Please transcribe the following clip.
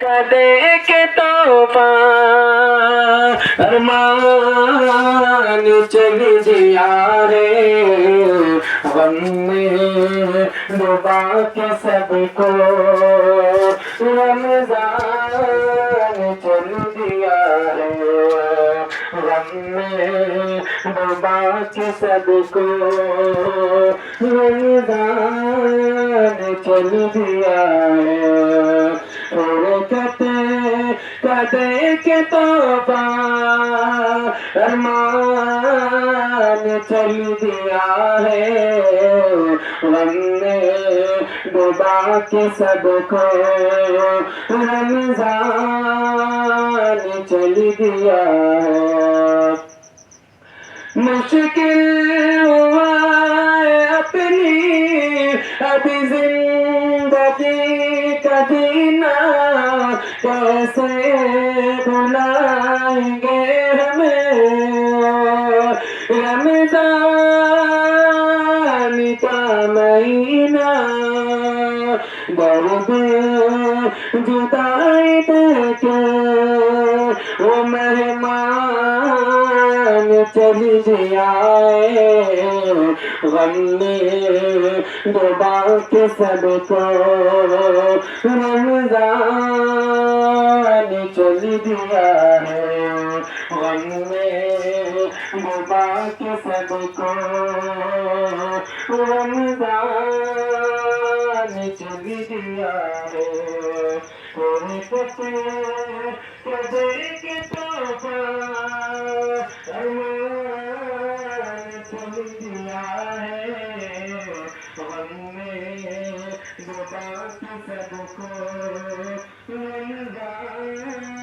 कदे के तोहफा अरमान चल दिया रे गम में डुबा के सबको रमजान चल दिया रे गम में डुबा के सबको रमजान चल दिया रे कदे के तोहफा अरमान चल दिया है गम में डुबा के सबको रमजान चल दिया है। मुश्किल हुआ है अपनी अभी जिंदगी का जीना कैसे भुलाएंगे हमें रमजान का महीना दर्द जुदाई देके वो मेहमान चल जाए गम में डुबा के सबको रमजान चल दिया है गम में डुबा के सबको रमजान चल दिया है। कदे के तोहफा अरमान चल दिया है गम में डुबा के सबको रमजान